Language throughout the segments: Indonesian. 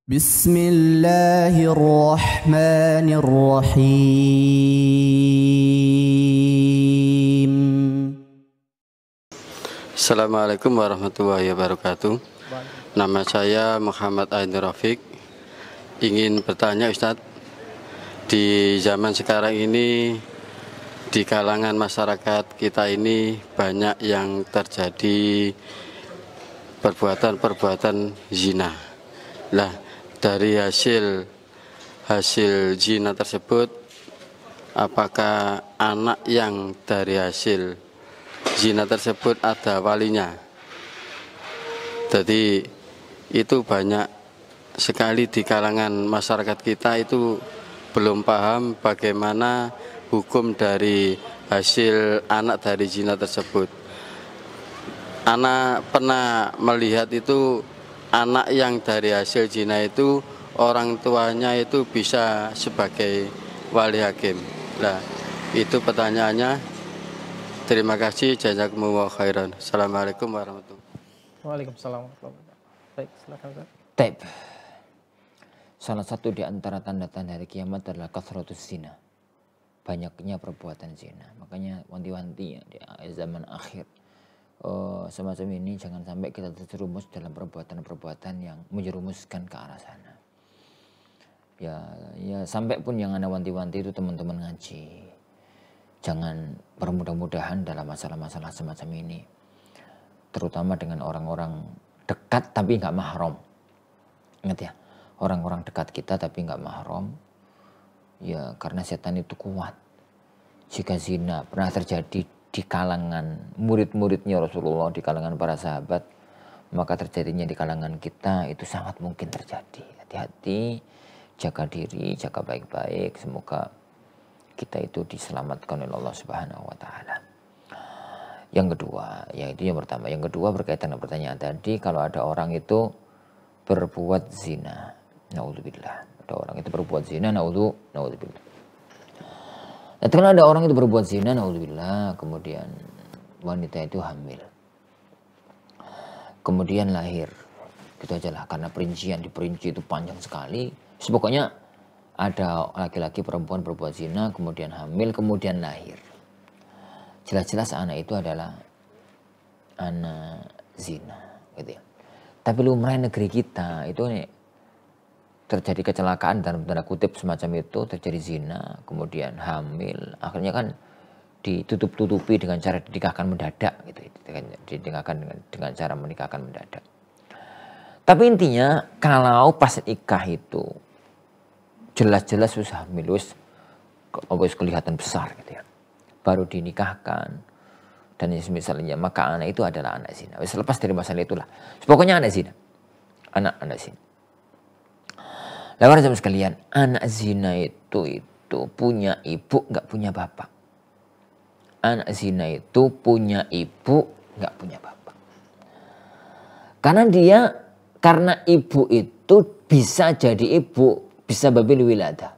Bismillahirrahmanirrahim. Assalamualaikum warahmatullahi wabarakatuh. Nama saya Muhammad Ainur Rafiq. Ingin bertanya Ustadz, di zaman sekarang ini di kalangan masyarakat kita ini banyak yang terjadi perbuatan-perbuatan zina. Lah, dari hasil zina tersebut, apakah anak yang dari hasil zina tersebut ada walinya? Jadi itu banyak sekali di kalangan masyarakat kita itu belum paham bagaimana hukum dari hasil anak dari zina tersebut. Anak pernah melihat itu anak yang dari hasil zina itu orang tuanya itu bisa sebagai wali hakim. Nah, itu pertanyaannya. Terima kasih, jazakumullah khairan. Assalamualaikum warahmatullahi wabarakatuh. Waalaikumsalam warahmatullahi wabarakatuh. Baik, silakan Ustaz. Taib. Salah satu di antara tanda-tanda hari kiamat adalah kathratus zina. Banyaknya perbuatan zina. Makanya wanti-wantinya di zaman akhir. Semacam ini jangan sampai kita terjerumus dalam perbuatan-perbuatan yang menjerumuskan ke arah sana. Ya sampai pun yang Anda wanti-wanti itu teman-teman ngaji. Jangan bermudah-mudahan dalam masalah-masalah semacam ini. Terutama dengan orang-orang dekat tapi nggak mahram. Ingat ya, orang-orang dekat kita tapi nggak mahram. Ya karena setan itu kuat. Jika zina pernah terjadi di kalangan murid-muridnya Rasulullah, di kalangan para sahabat, maka terjadinya di kalangan kita itu sangat mungkin terjadi. Hati-hati, jaga diri, jaga baik-baik. Semoga kita itu diselamatkan oleh Allah Subhanahu wa taala. Yang kedua, yaitu yang pertama. Yang kedua berkaitan dengan pertanyaan tadi, kalau ada orang itu berbuat zina, naudzubillah. Ada orang itu berbuat zina, naudzubillah. Nah, kalau ada orang itu berbuat zina, naudzubillah, kemudian wanita itu hamil. Kemudian lahir. Gitu aja lah, karena diperinci itu panjang sekali. Pokoknya ada laki-laki perempuan berbuat zina, kemudian hamil, kemudian lahir. Jelas-jelas anak itu adalah anak zina, gitu ya. Tapi lumrah negeri kita itu nih terjadi kecelakaan dalam tanda kutip semacam itu, terjadi zina, kemudian hamil, akhirnya kan ditutup-tutupi dengan cara dinikahkan mendadak, gitu. Dinikahkan dengan cara menikahkan mendadak. Tapi intinya kalau pas nikah itu jelas-jelas susah hamil, wis kelihatan besar, gitu ya. Baru dinikahkan dan misalnya, maka anak itu adalah anak zina. Wis lepas dari masalah itulah. Pokoknya anak zina. Anak zina. Lawan sama sekalian, anak zina itu punya ibu, nggak punya bapak. Anak zina itu punya ibu, nggak punya bapak. Karena ibu itu bisa jadi ibu, bisa babil wiladah.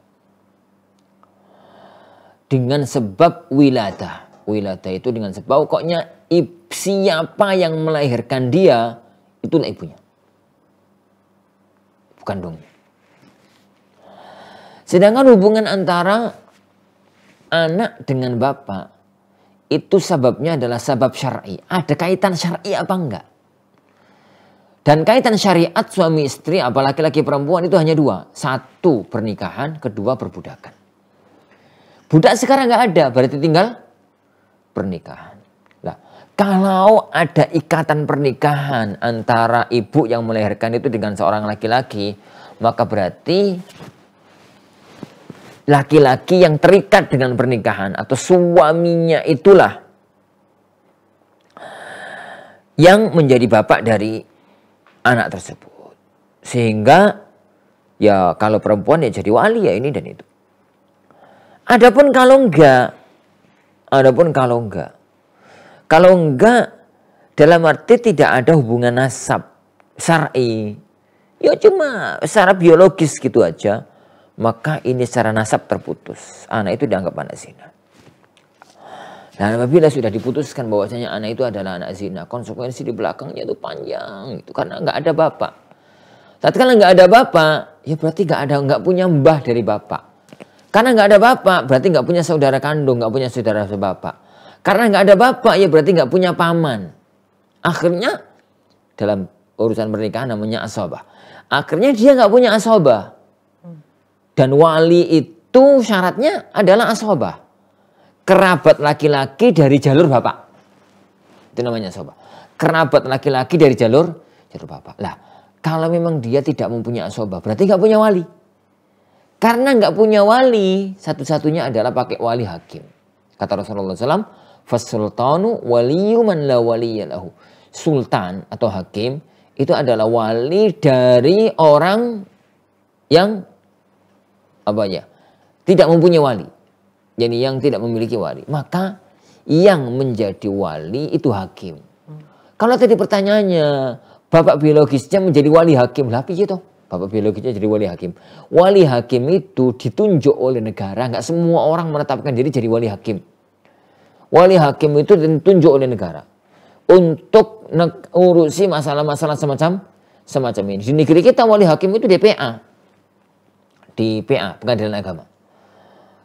Dengan sebab wiladah. Wiladah itu dengan sebab pokoknya siapa yang melahirkan dia, itulah ibunya. Bukan kandungnya. Sedangkan hubungan antara anak dengan bapak itu sebabnya adalah sebab syar'i. Ada kaitan syar'i apa enggak? Dan kaitan syariat suami istri, apa laki-laki perempuan itu hanya dua. Satu pernikahan, kedua perbudakan. Budak sekarang enggak ada, berarti tinggal pernikahan. Nah, kalau ada ikatan pernikahan antara ibu yang melahirkan itu dengan seorang laki-laki, maka berarti laki-laki yang terikat dengan pernikahan atau suaminya itulah yang menjadi bapak dari anak tersebut. Sehingga ya kalau perempuan ya jadi wali ya ini dan itu. Adapun kalau enggak, dalam arti tidak ada hubungan nasab syar'i, ya cuma secara biologis gitu aja, maka ini secara nasab terputus. Anak itu dianggap anak zina. Dan apabila sudah diputuskan bahwasanya anak itu adalah anak zina, konsekuensi di belakangnya itu panjang, itu karena nggak ada bapak. Tatkala nggak ada bapak, ya berarti nggak punya mbah dari bapak. Karena nggak ada bapak, berarti nggak punya saudara kandung, nggak punya saudara sebapak. Karena nggak ada bapak, ya berarti nggak punya paman. Akhirnya dalam urusan pernikahan namanya asabah. Akhirnya dia nggak punya asabah. Dan wali itu syaratnya adalah asabah. Kerabat laki-laki dari jalur bapak. Itu namanya asabah. Kerabat laki-laki dari jalur bapak. Lah, kalau memang dia tidak mempunyai asabah, berarti nggak punya wali. Karena nggak punya wali, satu-satunya adalah pakai wali hakim. Kata Rasulullah SAW, "Fasultanu waliyu man la waliya lahu." Sultan atau hakim itu adalah wali dari orang yang tidak mempunyai wali. Jadi yang tidak memiliki wali. Maka yang menjadi wali itu hakim. Kalau tadi pertanyaannya, bapak biologisnya menjadi wali hakim. Lah piye toh? Bapak biologisnya jadi wali hakim. Wali hakim itu ditunjuk oleh negara. Nggak semua orang menetapkan diri jadi wali hakim. Wali hakim itu ditunjuk oleh negara untuk urusi masalah-masalah semacam ini. Di negeri kita wali hakim itu DPA. Di PA, Pengadilan Agama.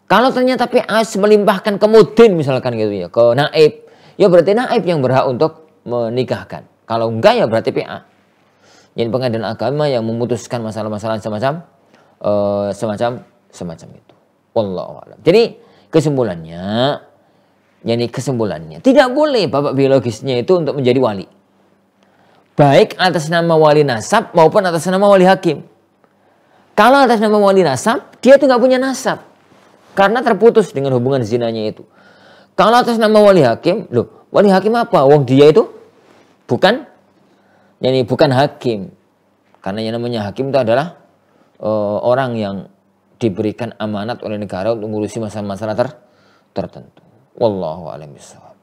Kalau ternyata PA melimpahkan ke mudin misalkan gitu ya, ke naib, ya berarti naib yang berhak untuk menikahkan. Kalau enggak ya berarti PA. Jadi Pengadilan Agama yang memutuskan masalah-masalah semacam itu. Wallahu a'lam. Jadi kesimpulannya tidak boleh bapak biologisnya itu untuk menjadi wali. Baik atas nama wali nasab maupun atas nama wali hakim. Kalau atas nama wali nasab, dia itu nggak punya nasab. Karena terputus dengan hubungan zinanya itu. Kalau atas nama wali hakim, wali hakim apa? Wong dia itu bukan hakim. Karena yang namanya hakim itu adalah orang yang diberikan amanat oleh negara untuk mengurusi masalah-masalah tertentu. Wallahu a'lam bishawab.